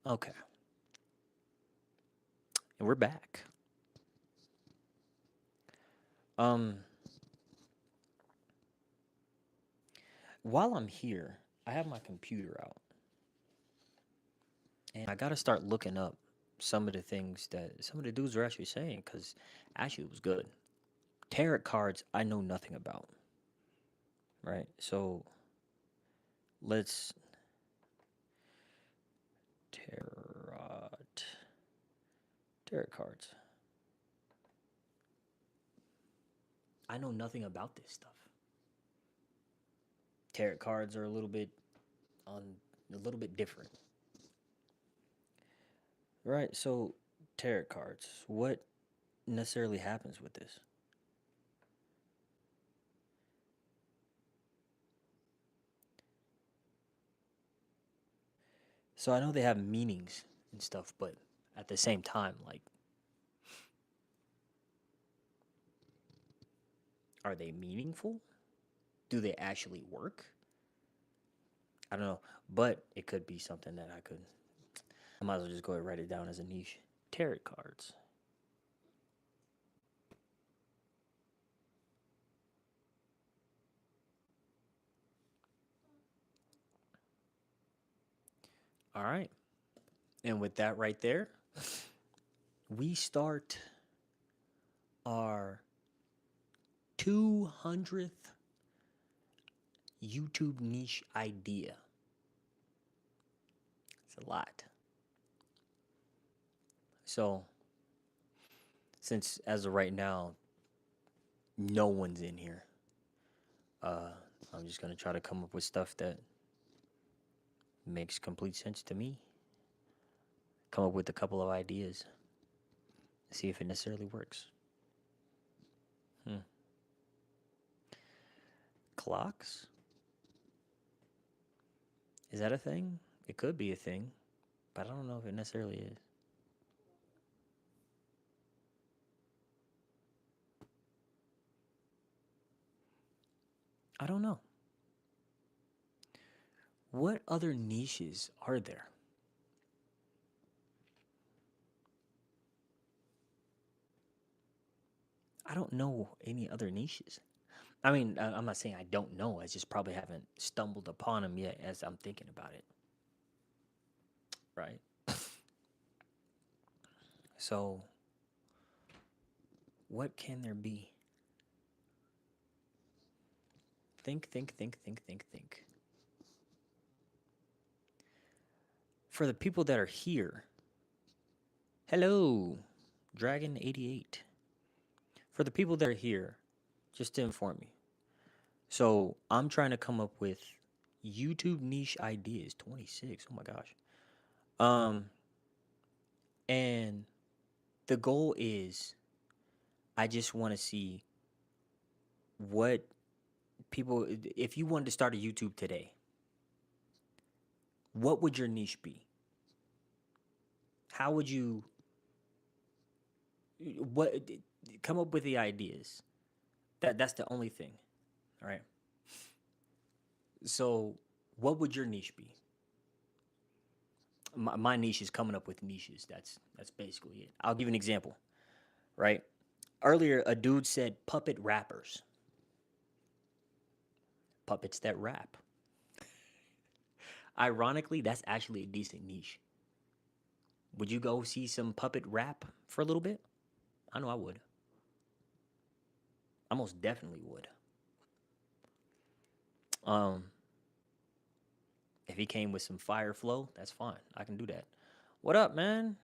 Okay, and we're back. Um, while I'm here, I have my computer out, and I gotta start looking up some of the things that some of the dudes are actually saying, because actually it was good. Tarot cards, I know nothing about, right? So let's tarot tarot cards. I know nothing about this stuff. Tarot cards are on a little bit different, right? So tarot cards, what necessarily happens with this? So I know they have meanings and stuff, but at the same time, like, are they meaningful? Do they actually work? I don't know, but it could be something that I could. I might as well just go ahead and write it down as a niche. Tarot cards. All right. And with that right there, we start our 200th YouTube niche idea. It's a lot. So, since as of right now, no one's in here, uh, I'm just going to try to come up with stuff that makes complete sense to me. Come up with a couple of ideas, see if it necessarily works. Hmm. Clocks? Is that a thing? It could be a thing, but I don't know if it necessarily is. I don't know. What other niches are there? I don't know any other niches. I mean, I'm not saying I don't know. I just probably haven't stumbled upon them yet as I'm thinking about it. Right. So, what can there be? Think. For the people that are here, hello, Dragon88. For the people that are here, just to inform you. So, I'm trying to come up with YouTube niche ideas 26. Oh my gosh. Um and the goal is I just want to see what people, if you wanted to start a YouTube today, what would your niche be? How would you what come up with the ideas? That's the only thing. All right. So, what would your niche be? My niche is coming up with niches. That's basically it. I'll give you an example. Right. Earlier, a dude said puppet rappers, puppets that rap. Ironically, that's actually a decent niche. Would you go see some puppet rap for a little bit? I know I would. I most definitely would. Um, if he came with some fire flow, that's fine. I can do that. What up, man?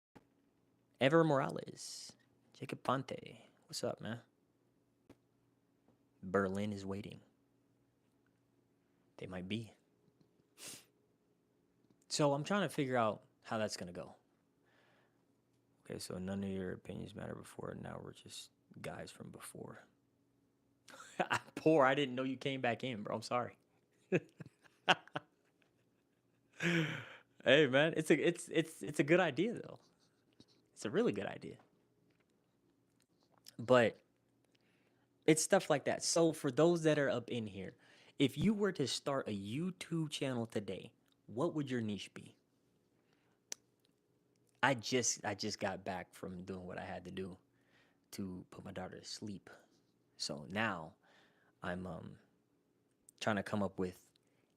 Ever Morales, Jacob Ponte. What's up, man? Berlin is waiting. They might be. So I'm trying to figure out how that's gonna go. Okay, so none of your opinions matter before. Now we're just guys from before. Poor, I didn't know you came back in, bro. I'm sorry. Hey, man, it's a good idea though. It's a really good idea. But it's stuff like that. So for those that are up in here, if you were to start a YouTube channel today, what would your niche be? I just got back from doing what I had to do to put my daughter to sleep. So now I'm trying to come up with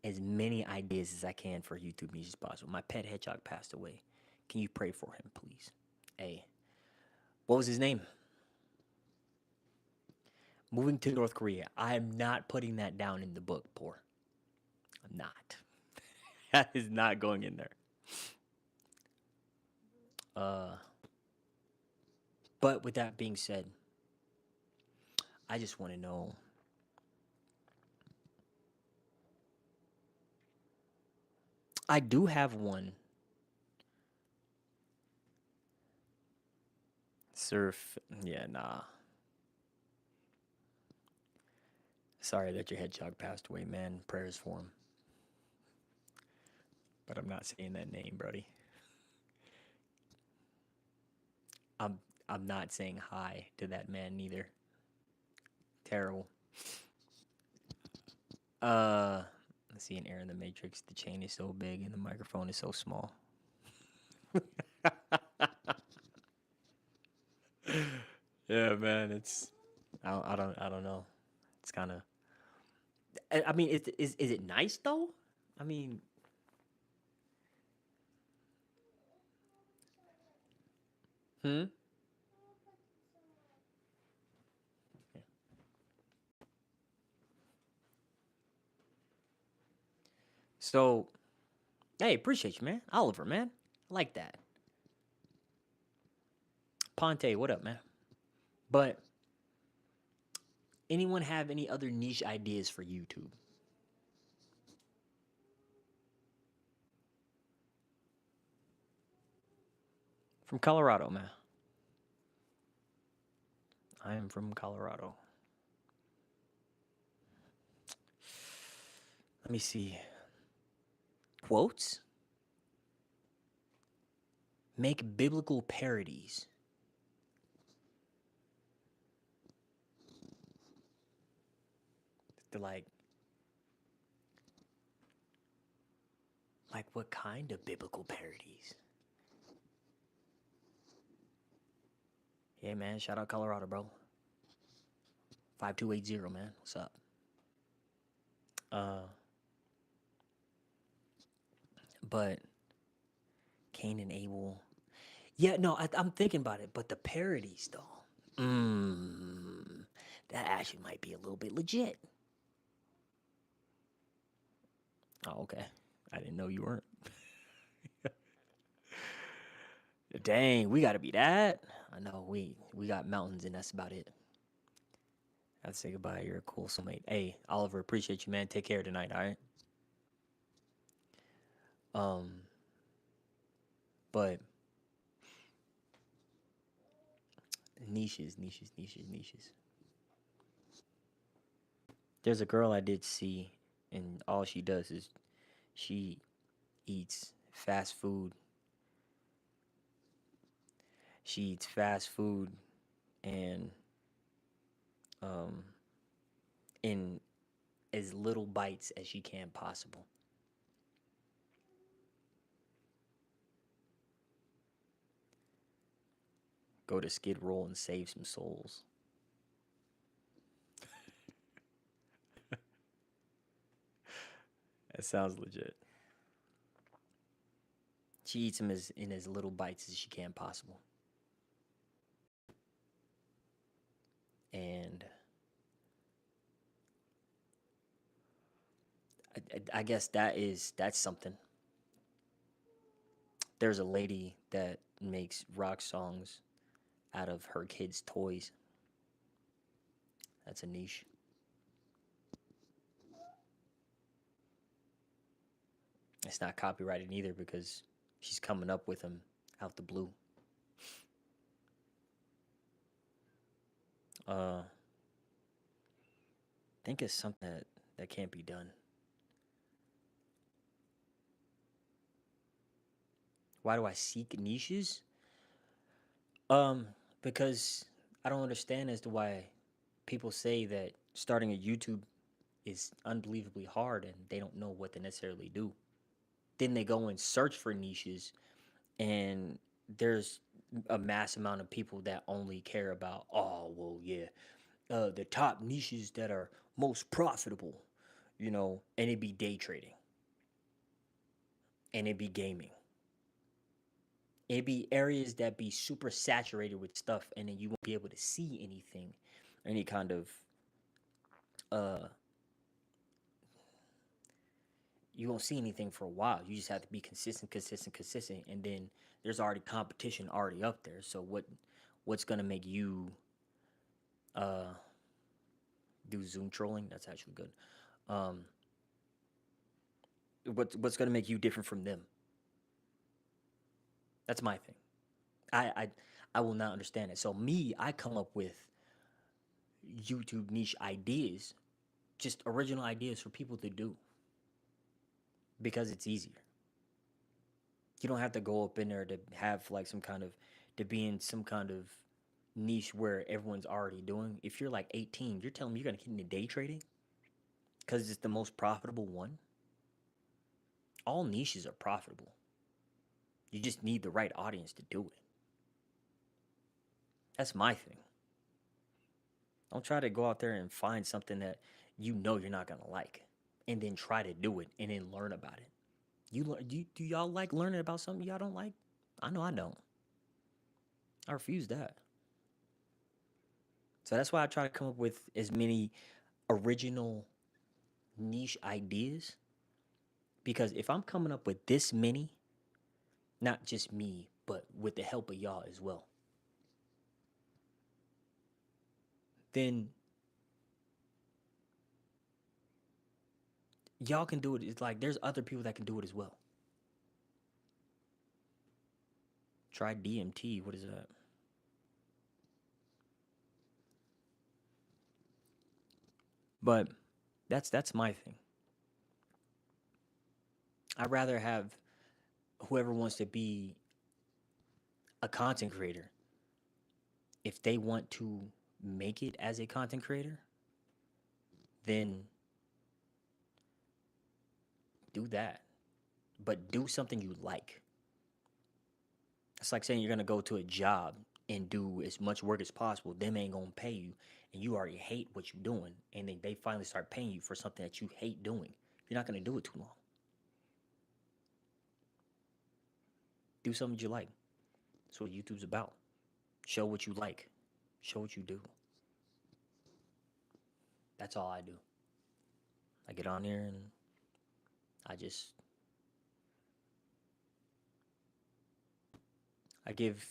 as many ideas as I can for YouTube niche as possible. My pet hedgehog passed away. Can you pray for him, please? Hey, what was his name? Moving to North Korea. I am not putting that down in the book, poor. I'm not. That is not going in there. Uh, but with that being said, I just want to know. I do have one. Surf. Yeah, nah. Sorry that your hedgehog passed away, man. Prayers for him. But I'm not saying that name, Brody. I'm I'm not saying hi to that man neither. Terrible. Let's see an error in the matrix. The chain is so big and the microphone is so small. Yeah, man. It's I don't know. It's kind of. I mean, is it nice though? I mean, hmm. Yeah. So, hey, appreciate you, man. Oliver, man, I like that. Ponte, what up, man? But anyone have any other niche ideas for YouTube? From Colorado, man. I am from Colorado. Let me see. Quotes? Make biblical parodies. They're like what kind of biblical parodies? Yeah, man. Shout out Colorado, bro. 5280, man. What's up? Uh, but Cain and Abel. Yeah, no, I'm thinking about it, but the parodies though. That actually might be a little bit legit. Oh, okay. I didn't know you weren't. Dang, we gotta be that. I know we got mountains and that's about it. I'd say goodbye. You're a cool soulmate. Hey, Oliver, appreciate you, man. Take care tonight. All right. Um, but niches. There's a girl I did see, and all she does is she eats fast food. She eats fast food and um in as little bites as she can possible. Go to Skid Row and save some souls. That sounds legit. She eats them as in as little bites as she can possible. And I guess that's something. There's a lady that makes rock songs out of her kids' toys. That's a niche. It's not copyrighted either because she's coming up with them out the blue. I think it's something that can't be done. Why do I seek niches? Um, because I don't understand as to why people say that starting a YouTube is unbelievably hard and they don't know what to necessarily do. Then they go and search for niches and there's a mass amount of people that only care about, oh well, yeah, the top niches that are most profitable, and it'd be day trading, and it'd be gaming. It'd be areas that be super saturated with stuff, and then you won't be able to see anything, any kind of uh you won't see anything for a while. You just have to be consistent, consistent, consistent, and then there's already competition already up there. So what's gonna make you uh do Zoom trolling? That's actually good. Um, what's gonna make you different from them? That's my thing. I I I will not understand it. So me, I come up with YouTube niche ideas, just original ideas for people to do because it's easier. You don't have to go up in there to have like some kind of to be in some kind of niche where everyone's already doing. If you're like 18, you're telling me you're gonna get into day trading because it's the most profitable one. All niches are profitable. You just need the right audience to do it. That's my thing. Don't try to go out there and find something that you know you're not gonna like, and then try to do it and then learn about it. Do y'all like learning about something y'all don't like? I know I don't. I refuse that. So that's why I try to come up with as many original niche ideas, because if I'm coming up with this many, not just me, but with the help of y'all as well, then y'all can do it. It's like there's other people that can do it as well. Try DMT. What is that? But that's my thing. I'd rather have whoever wants to be a content creator, if they want to make it as a content creator, then do that. But do something you like. It's like saying you're gonna go to a job and do as much work as possible. Them ain't gonna pay you, and you already hate what you're doing, and then they finally start paying you for something that you hate doing. You're not gonna do it too long. Do something you like. That's what YouTube's about. Show what you like. Show what you do. That's all I do. I get on here and I just I give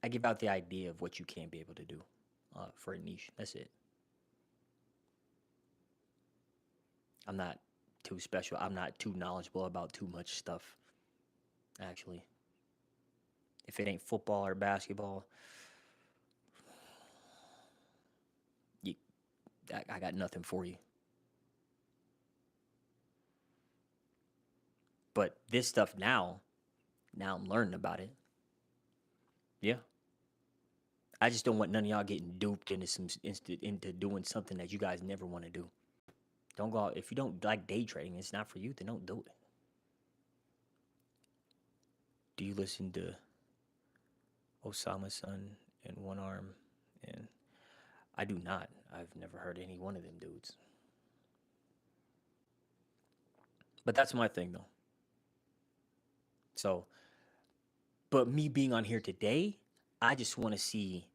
I give out the idea of what you can be able to do for a niche. That's it. I'm not too special. I'm not too knowledgeable about too much stuff. Actually, if it ain't football or basketball, you, I got nothing for you. But this stuff now I'm learning about it. Yeah, I just don't want none of y'all getting duped into doing something that you guys never want to do. Don't go out if you don't like day trading. It's not for you. Then don't do it. Do you listen to Osama's son and One Arm? And I do not. I've never heard any one of them dudes. But that's my thing though. So, but me being on here today, I just want to see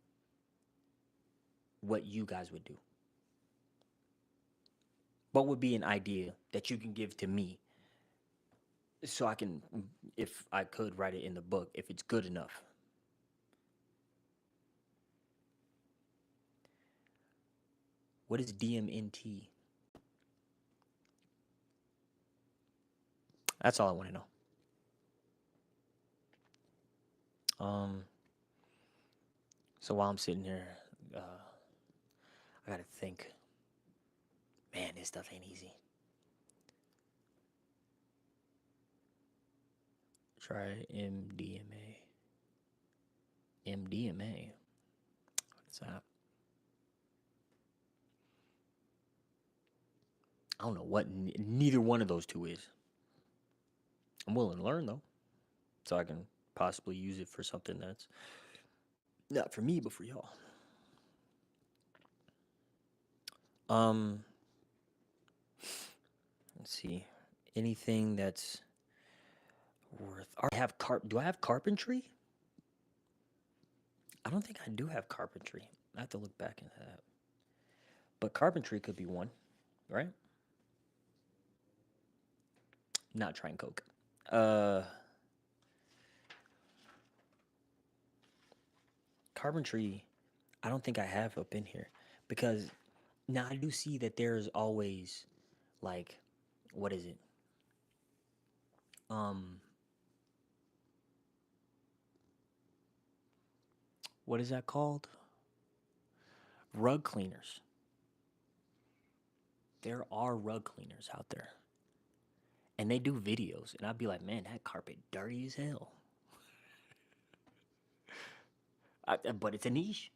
what you guys would do. What would be an idea that you can give to me so I can, if I could write it in the book, if it's good enough? What is DMNT? That's all I want to know. Um, so while I'm sitting here, uh, I gotta think. Man, this stuff ain't easy. Try MDMA. MDMA. What's that? I don't know what neither one of those two is. I'm willing to learn though. so I can possibly use it for something that's not for me but for y'all. Um, let's see. Anything that's worth. I have carp. Do I have carpentry? I don't think I do have carpentry. I have to look back into that. But carpentry could be one, right? Not trying coke. Uh, carpentry. I don't think I have up in here because now I do see that there's always like, what is it? Um, what is that called? Rug cleaners. There are rug cleaners out there, and they do videos, and I'd be like, man, that carpet dirty as hell. But it's a niche.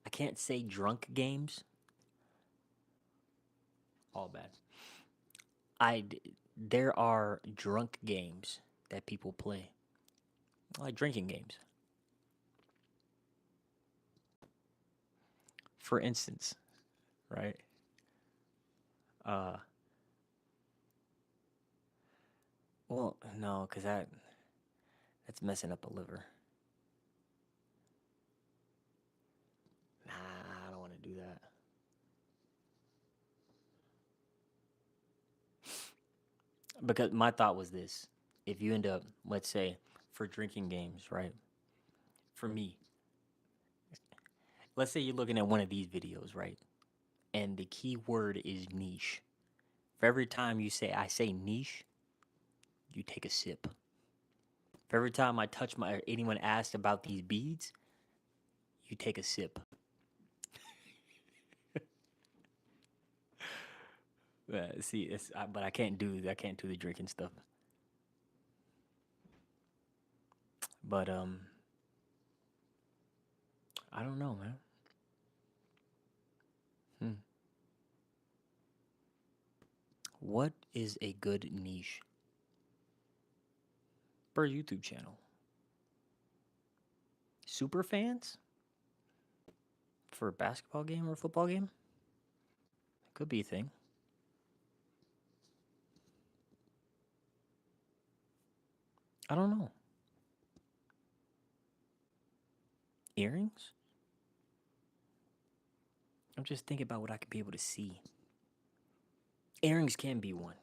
I can't say drunk games. All bad. There are drunk games that people play, like drinking games. For instance, right? Uh, well, no, cause that's messing up a liver. Nah, I don't want to do that. Because my thought was this: if you end up, let's say, for drinking games, right? For me, let's say you're looking at one of these videos, right? And the key word is niche. For every time you say I say niche, you take a sip. For every time I touch my anyone asked about these beads, you take a sip. See, but I can't do the drinking stuff. But I don't know, man. Hmm. What is a good niche per YouTube channel? Super fans for a basketball game or a football game? Could be a thing. I don't know. Earrings? I'm just thinking about what I could be able to see. Earrings can be one.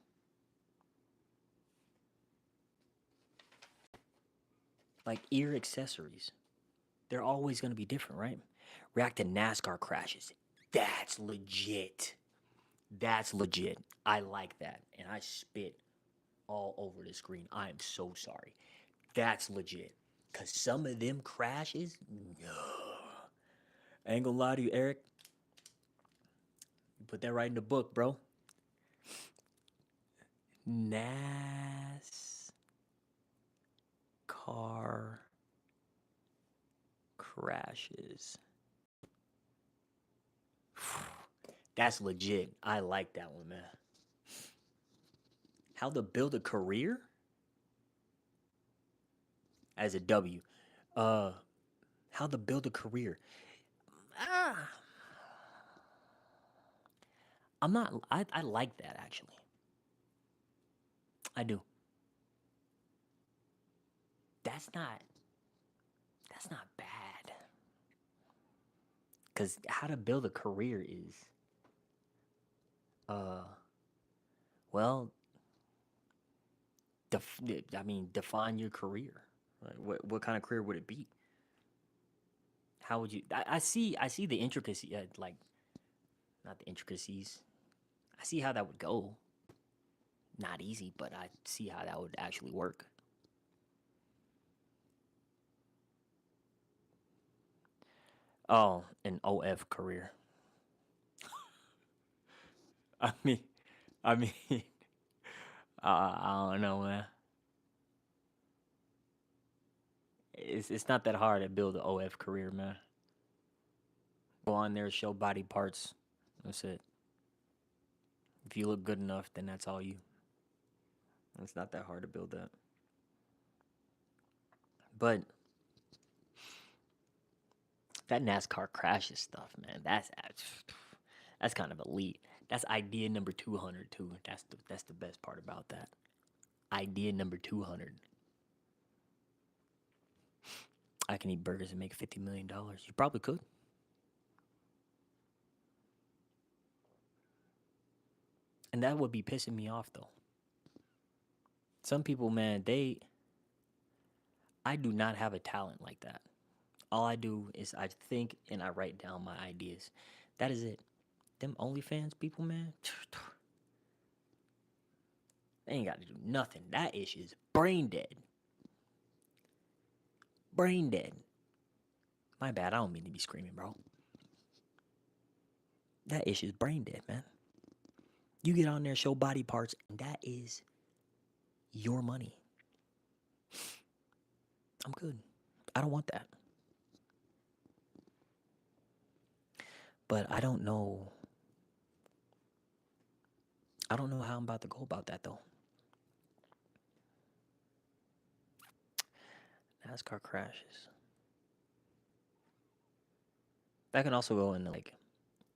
Like ear accessories. They're always going to be different, right? React to NASCAR crashes. That's legit. That's legit. I like that. And I spit all over the screen. I am so sorry. That's legit. Because some of them crashes, no. I ain't gonna lie to you, Eric. You put that right in the book, bro. NASCAR crashes. That's legit. I like that one, man. How to build a career as a W. Uh, how to build a career. Ah, I'm not. I like that actually. I do. That's not. That's not bad. Cause how to build a career is, uh, well, I mean, define your career. Like, what kind of career would it be? How would you? I see the intricacy, like not the intricacies. I see how that would go. Not easy, but I see how that would actually work. Oh, an OF career. I mean, I mean, I don't know, man. It's not that hard to build an OF career, man. Go on there, show body parts. That's it. If you look good enough, then that's all you. It's not that hard to build that. But that NASCAR crashes stuff, man. That's kind of elite. That's idea number 200 too. That's the best part about that. Idea number 200. I can eat burgers and make $50 million. You probably could. And that would be pissing me off though. Some people, man, I do not have a talent like that. All I do is I think and I write down my ideas. That is it. Them OnlyFans people, man, they ain't got to do nothing. That ish is brain dead. Brain dead. My bad. I don't mean to be screaming, bro. That ish is brain dead, man. You get on there, show body parts, and that is your money. I'm good. I don't want that. But I don't know. I don't know how I'm about to go about that though. NASCAR crashes. That can also go into like,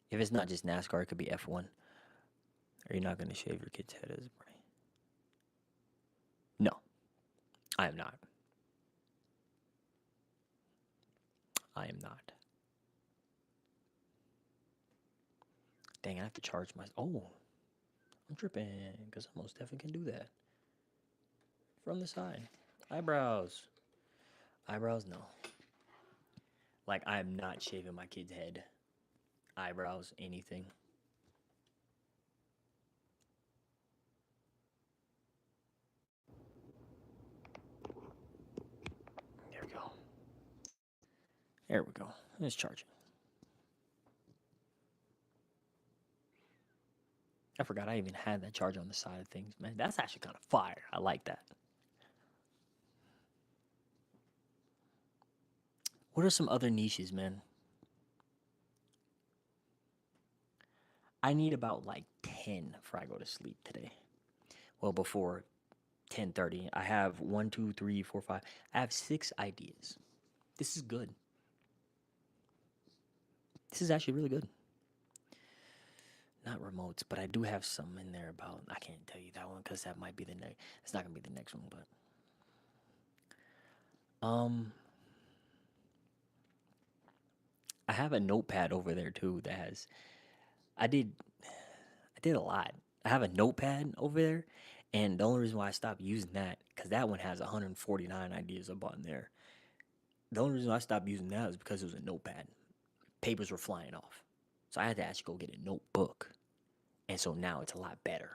if it's not just NASCAR, it could be F1. Are you not going to shave your kid's head as a Bernie? No, I am not. I am not. Dang, I have to charge my. Oh, I'm tripping because I most definitely can do that. From the side. Eyebrows. Eyebrows, no. Like, I am not shaving my kid's head. Eyebrows, anything. There we go. There we go. It's charging. I forgot I even had that charger on the side of things, man. That's actually kind of fire. I like that. What are some other niches, man? I need about like 10 before I go to sleep today. Well, before 10:30, I have 1, 2, 3, 4, 5. I have 6 ideas. This is good. This is actually really good. Not remotes, but I do have some in there about. I can't tell you that one because that might be the next. It's not gonna be the next one, but I have a notepad over there too that has. I did. I did a lot. I have a notepad over there, and the only reason why I stopped using that because that one has 149 ideas up on there. The only reason I stopped using that is because it was a notepad. Papers were flying off, so I had to actually go get a notebook, and so now it's a lot better.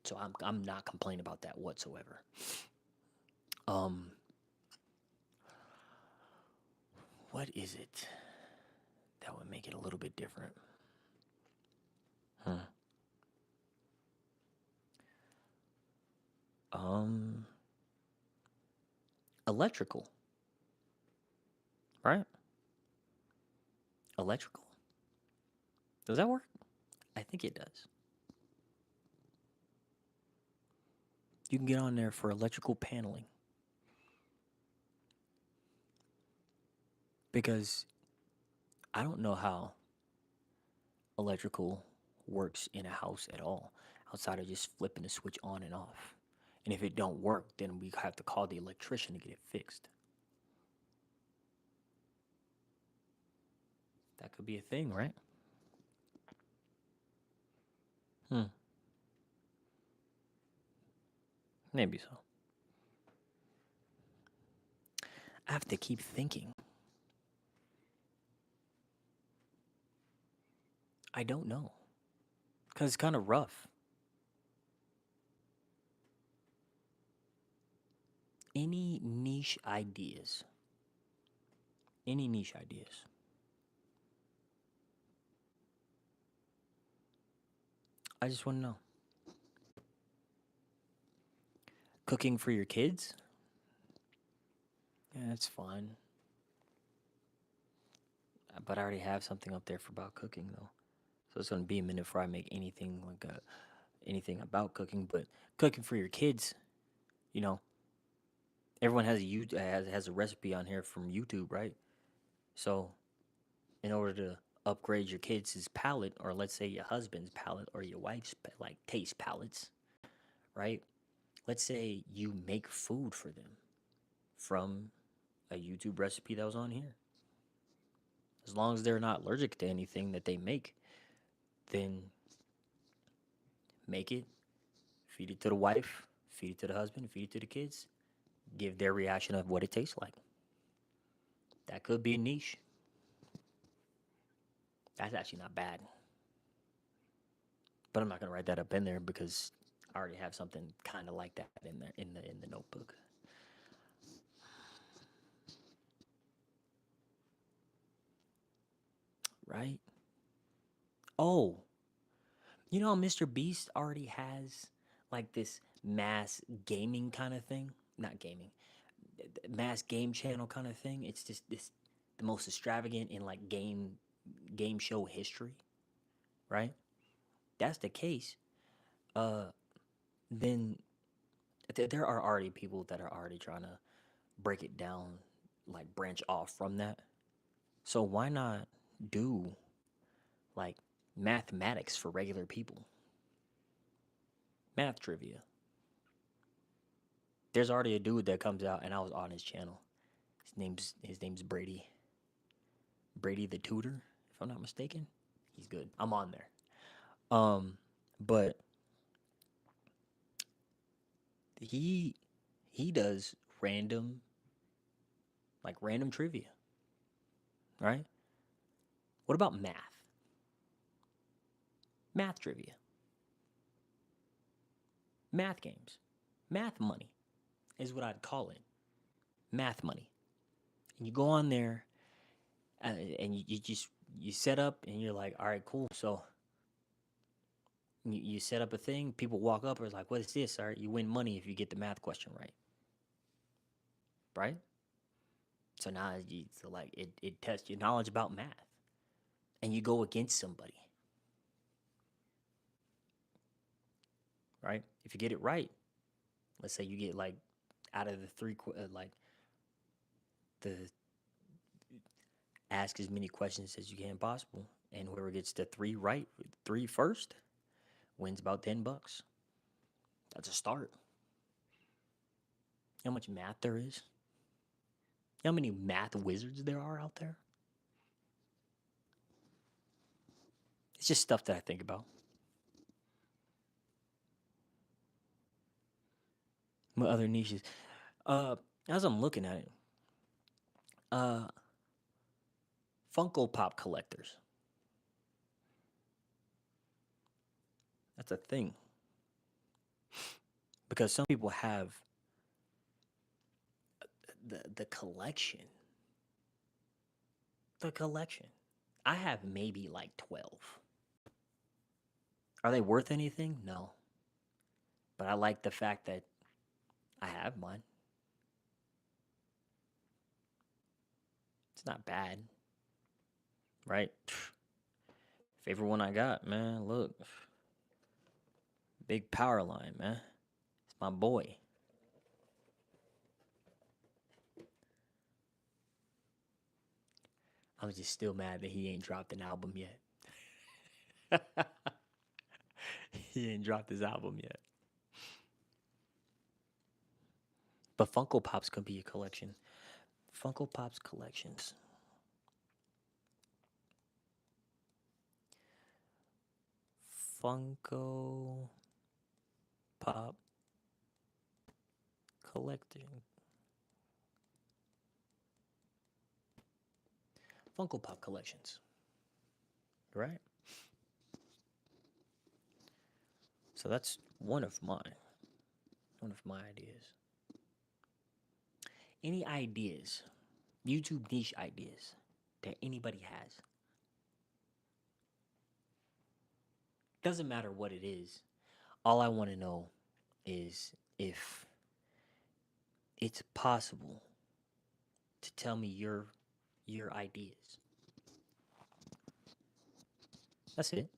So I'm not complaining about that whatsoever. Um, what is it that would make it a little bit different? Huh. Um, electrical, right? Electrical. Does that work? I think it does. You can get on there for electrical paneling because I don't know how electrical works in a house at all outside of just flipping the switch on and off. And if it don't work, then we have to call the electrician to get it fixed. That could be a thing, right? Hmm. Maybe so. I have to keep thinking. I don't know. Because it's kind of rough. Any niche ideas? Any niche ideas? I just want to know. Cooking for your kids? Yeah, that's fine. But I already have something up there for about cooking though. So it's gonna be a minute before I make anything like a anything about cooking, but cooking for your kids, you know, everyone has a recipe on here from YouTube, right? So in order to upgrade your kids' palate, or let's say your husband's palate or your wife's like taste palettes, right? Let's say you make food for them from a YouTube recipe that was on here. As long as they're not allergic to anything that they make, then make it, feed it to the wife, feed it to the husband, feed it to the kids, give their reaction of what it tastes like. That could be a niche. That's actually not bad. But I'm not gonna write that up in there because I already have something kind of like that in there in the notebook. Right? Oh, you know, Mr. Beast already has like this mass gaming kind of thing. Not gaming, mass game channel kind of thing. It's just this the most extravagant in like game show history, right? That's the case. Uh, then there are already people that are already trying to break it down, like branch off from that. So why not do like mathematics for regular people? Math trivia. There's already a dude that comes out, and I was on his channel. His name's Brady. Brady the Tutor, if I'm not mistaken. He's good. I'm on there. But he he does random trivia, right? What about math? Math trivia, math games, math money is what I'd call it. Math money. And you go on there, and you just you set up, and you're like, all right, cool. So you set up a thing. People walk up, and it's like, what is this? All right, you win money if you get the math question right, right? So now it tests your knowledge about math, and you go against somebody, right? If you get it right, let's say you get like out of the like the ask as many questions as you can possible, and whoever gets the three first, wins about $10. That's a start. You know how much math there is? You know how many math wizards there are out there? It's just stuff that I think about. What other niches? Uh, as I'm looking at it, uh, Funko Pop collectors. That's a thing because some people have the collection. The collection. I have maybe like 12. Are they worth anything? No. But I like the fact that I have mine. It's not bad, right? Favorite one I got, man. Look, big power line, man. It's my boy. I'm just still mad that he ain't dropped an album yet. He ain't dropped his album yet. But Funko Pops could be a collection. Funko Pops collections. Funko Pop collecting. Funko Pop collections. Right? So that's one of mine. One of my ideas. Any ideas? YouTube niche ideas that anybody has. Doesn't matter what it is. All I want to know is if it's possible to tell me your ideas. That's it.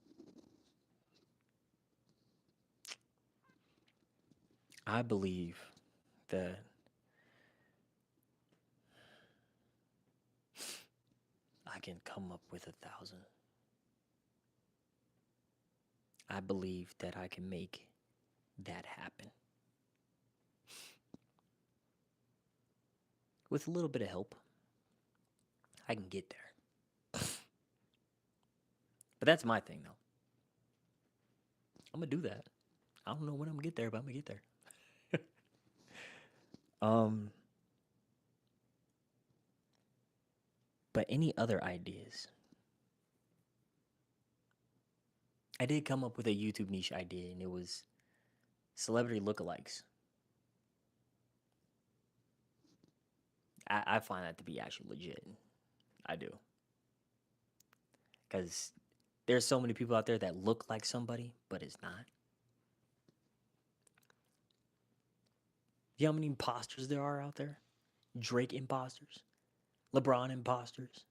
I believe that I can come up with 1,000. I believe that I can make that happen with a little bit of help. I can get there. But that's my thing, though. I'm gonna do that. I don't know when I'm gonna get there, but I'm gonna get there. Um, but any other ideas? I did come up with a YouTube niche idea, and it was celebrity lookalikes. I find that to be actually legit. I do. Because there's so many people out there that look like somebody, but it's not. You know how many imposters there are out there? Drake imposters, LeBron imposters.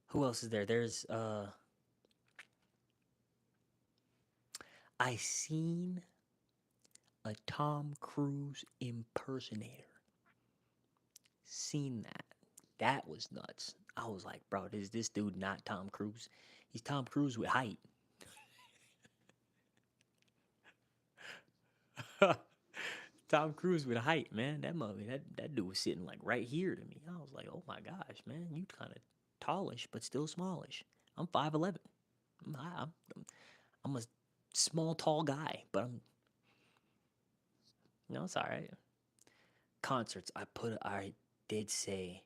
Who else is there? There's I seen a Tom Cruise impersonator. Seen that. That was nuts. I was like, bro, is this dude not Tom Cruise? He's Tom Cruise with height. Tom Cruise with height, man. That dude was sitting like right here to me. I was like, oh my gosh, man, you kind of tallish but still smallish. I'm 5'11". I'm a small tall guy, but it's all right. Concerts. I did say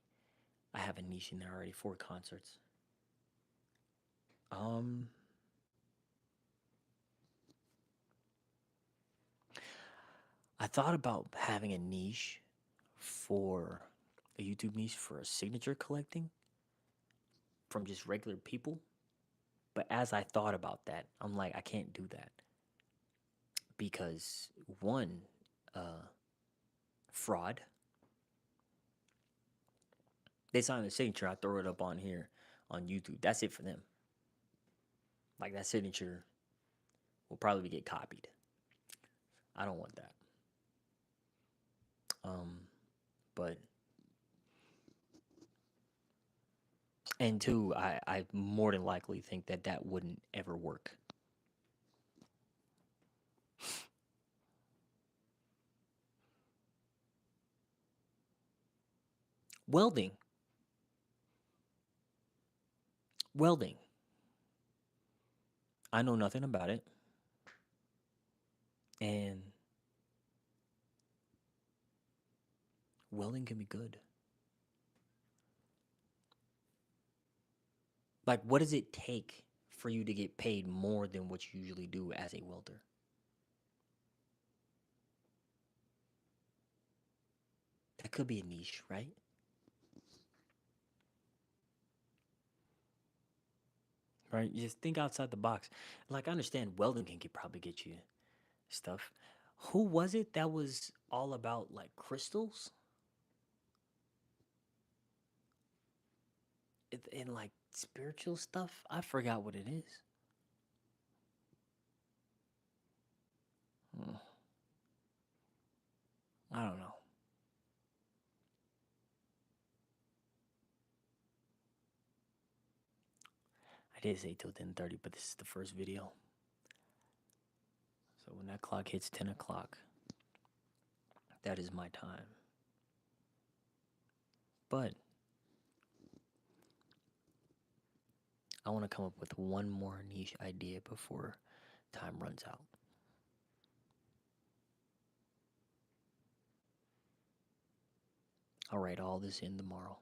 I have a niche in there already for concerts. Um, I thought about having a niche for a YouTube niche for a signature collecting from just regular people. But as I thought about that, I'm like, I can't do that because one, uh, fraud. They sign the signature, I throw it up on here on YouTube. That's it for them. Like that signature will probably get copied. I don't want that. Um, but and two, I more than likely think that that wouldn't ever work. Welding, welding. I know nothing about it, and welding can be good. Like, what does it take for you to get paid more than what you usually do as a welder? That could be a niche, right? Right? Just think outside the box. Like, I understand welding can probably get you stuff. Who was it that was all about like crystals and like spiritual stuff? I forgot what it is. Hmm, I don't know. I did say till 10:30, but this is the first video. So when that clock hits 10 o'clock, that is my time. But I want to come up with one more niche idea before time runs out. I'll write all this in tomorrow.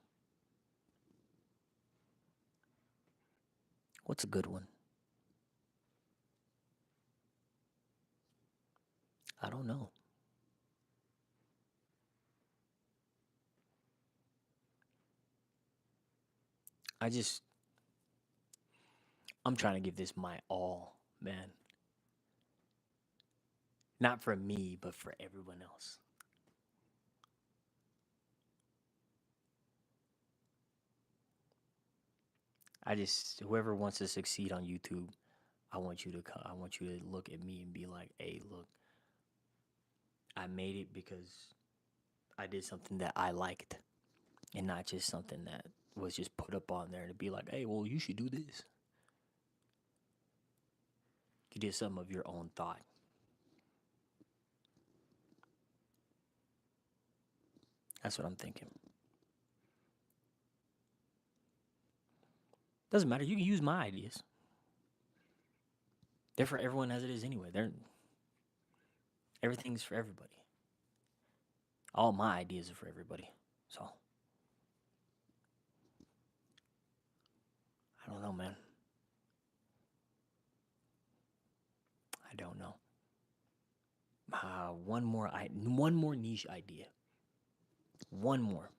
What's a good one? I don't know. I just, I'm trying to give this my all, man. Not for me, but for everyone else. I just, whoever wants to succeed on YouTube, I want you to look at me and be like, hey, look, I made it because I did something that I liked and not just something that was just put up on there to be like, hey, well, you should do this. You did something of your own thought. That's what I'm thinking. Doesn't matter. You can use my ideas. They're for everyone as it is anyway. Everything's for everybody. All my ideas are for everybody. So I don't know, man. I don't know. One more niche idea. One more.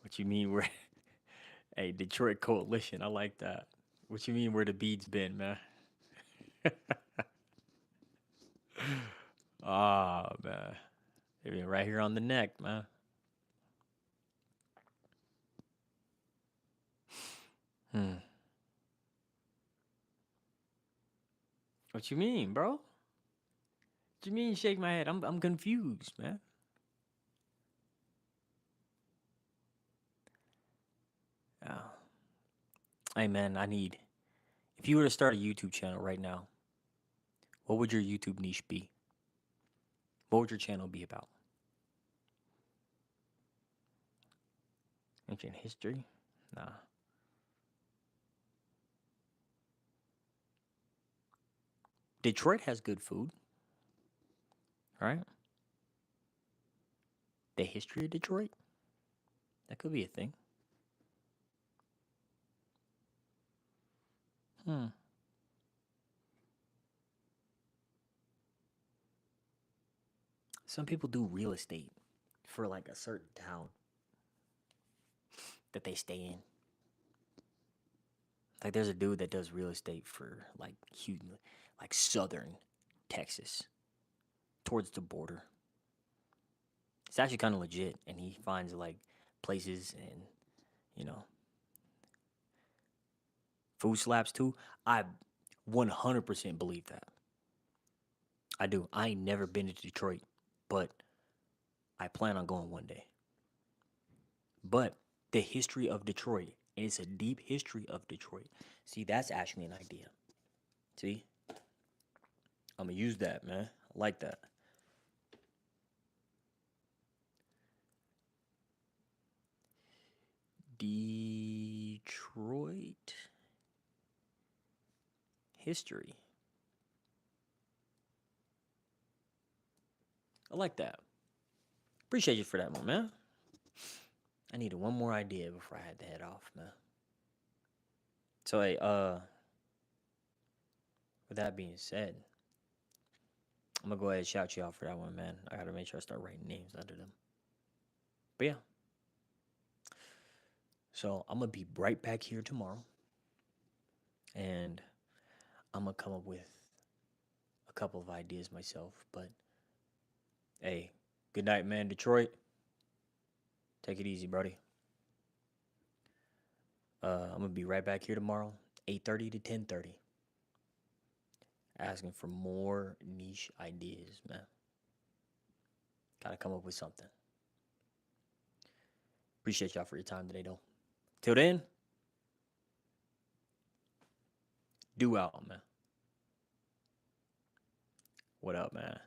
What you mean we're hey Detroit Coalition? I like that. What you mean where the beats been, man? Ah, man. They been right here on the neck, man. Hmm. What you mean, bro? What you mean shake my head? I'm confused, man. Oh. Hey man, I need if you were to start a YouTube channel right now, what would your YouTube niche be? What would your channel be about? Ancient history? Nah. Detroit has good food, right? The history of Detroit? That could be a thing. Hmm. Some people do real estate for like a certain town that they stay in. Like there's a dude that does real estate for like huge, like southern Texas, towards the border. It's actually kind of legit, and he finds like places and you know food slaps too. I 100% believe that. I do. I ain't never been to Detroit, but I plan on going one day. But the history of Detroit, and it's a deep history of Detroit. See, that's actually an idea. See, I'm gonna use that, man. I like that. Detroit history. I like that. Appreciate you for that one, man. I needed one more idea before I had to head off, man. So, hey, with that being said, I'm gonna go ahead and shout you out for that one, man. I gotta make sure I start writing names under them. But yeah, so I'm gonna be right back here tomorrow, and I'm gonna come up with a couple of ideas myself. But hey, good night, man. Detroit, take it easy, buddy. I'm gonna be right back here tomorrow, 8:30 to 10:30, asking for more niche ideas, man. Gotta come up with something. Appreciate y'all for your time today, though. Till then, do out, man. What up, man?